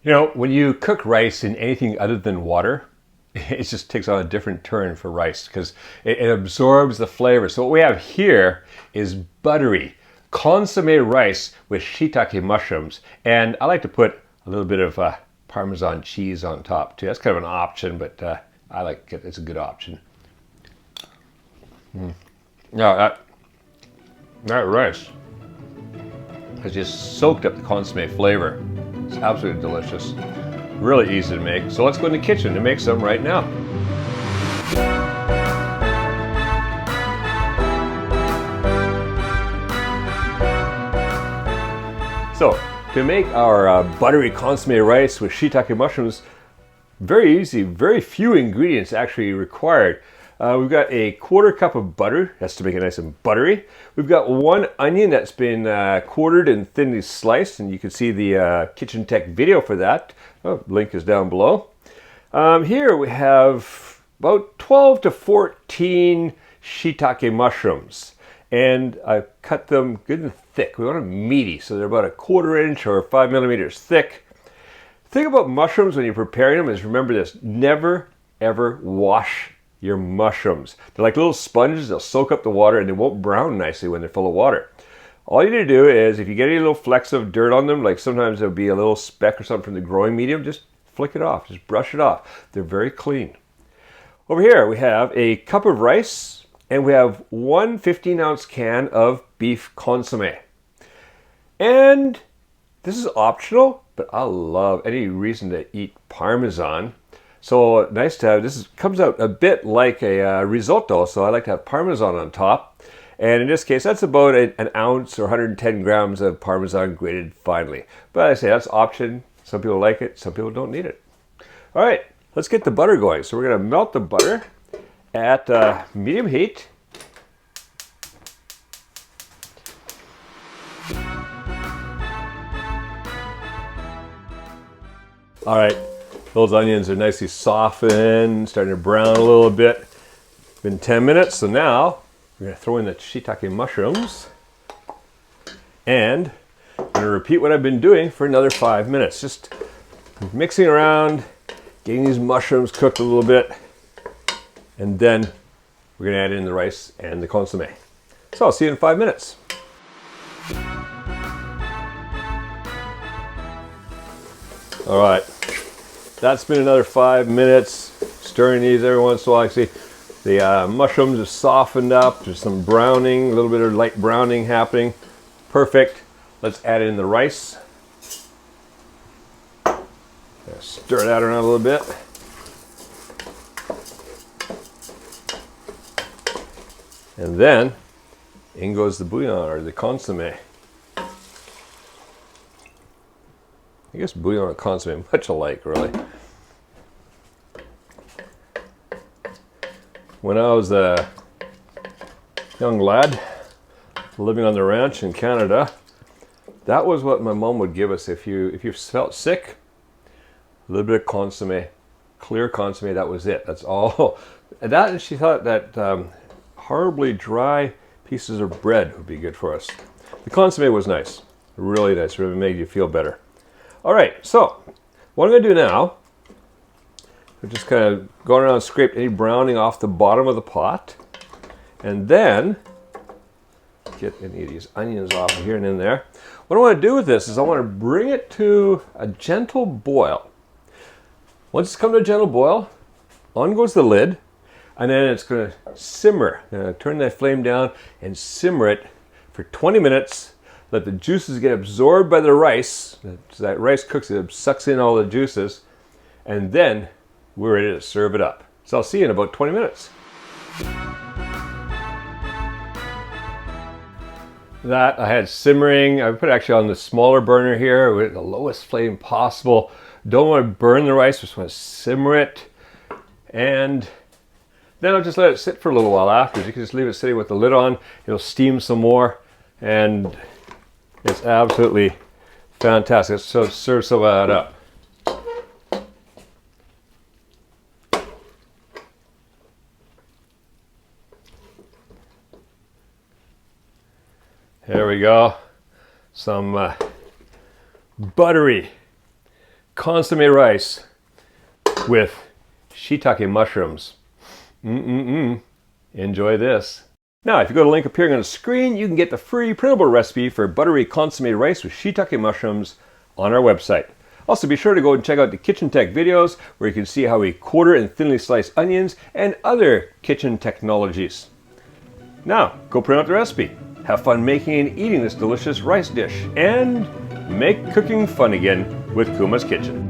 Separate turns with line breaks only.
You know, when you cook rice in anything other than water, it just takes on a different turn for rice because it absorbs the flavor. So what we have here is buttery, consommé rice with shiitake mushrooms. And I like to put a little bit of Parmesan cheese on top too. That's kind of an option, but I like it. It's a good option. Now that rice has just soaked up the consommé flavor. It's absolutely delicious. Really easy to make. So let's go in the kitchen to make some right now. So to make our buttery consommé rice with shiitake mushrooms, very easy, very few ingredients actually required. We've got a 1/4 cup of butter, that's to make it nice and buttery. We've got 1 onion that's been quartered and thinly sliced, and you can see the kitchen tech video for that. Link is down below. Here we have about 12 to 14 shiitake mushrooms, and I've cut them good and thick. We want them meaty, so they're about a 1/4 inch or 5 millimeters thick. The thing about mushrooms when you're preparing them is, remember this, never ever wash your mushrooms. They're like little sponges. They'll soak up the water and they won't brown nicely when they're full of water. All you need to do is, if you get any little flecks of dirt on them, like sometimes there'll be a little speck or something from the growing medium, just flick it off, just brush it off. They're very clean. Over here we have a cup of rice and we have 1 15-ounce can of beef consommé. And this is optional, but I love any reason to eat Parmesan. So nice to have, comes out a bit like a risotto, so I like to have Parmesan on top. And in this case, that's about an ounce or 110 grams of Parmesan grated finely. But I say that's option. Some people like it, some people don't need it. All right, let's get the butter going. So we're gonna melt the butter at medium heat. All right. Those onions are nicely softened, starting to brown a little bit. Been 10 minutes, so now we're going to throw in the shiitake mushrooms. And I'm going to repeat what I've been doing for another 5 minutes. Just mixing around, getting these mushrooms cooked a little bit. And then we're going to add in the rice and the consommé. So I'll see you in 5 minutes. All right. That's been another 5 minutes, stirring these every once in a while. You see the mushrooms have softened up. There's some browning, a little bit of light browning happening. Perfect. Let's add in the rice. Stir that around a little bit. And then in goes the bouillon or the consommé. I guess bouillon and consommé much alike, really. When I was a young lad living on the ranch in Canada, that was what my mom would give us if you felt sick. A little bit of consommé, clear consommé. That was it. That's all. And she thought that horribly dry pieces of bread would be good for us. The consommé was nice, really nice. Really made you feel better. All right, so what I'm going to do now, I'm just kind of going around and scrape any browning off the bottom of the pot, and then get any of these onions off of here and in there. What I want to do with this is I want to bring it to a gentle boil. Once it's come to a gentle boil, on goes the lid, and then it's going to simmer. Turn that flame down and simmer it for 20 minutes. Let the juices get absorbed by the rice. So that rice cooks, it sucks in all the juices. And then we're ready to serve it up. So I'll see you in about 20 minutes. That I had simmering. I put it actually on the smaller burner here with the lowest flame possible. Don't want to burn the rice, just want to simmer it. And then I'll just let it sit for a little while after. You can just leave it sitting with the lid on. It'll steam some more. And it's absolutely fantastic. So serve some of that up. There we go. Some buttery consomme rice with shiitake mushrooms. Enjoy this. Now, if you go to the link appearing on the screen, you can get the free printable recipe for buttery consomme rice with shiitake mushrooms on our website. Also, be sure to go and check out the kitchen tech videos where you can see how we quarter and thinly slice onions and other kitchen technologies. Now, go print out the recipe. Have fun making and eating this delicious rice dish, and make cooking fun again with Kuma's Kitchen.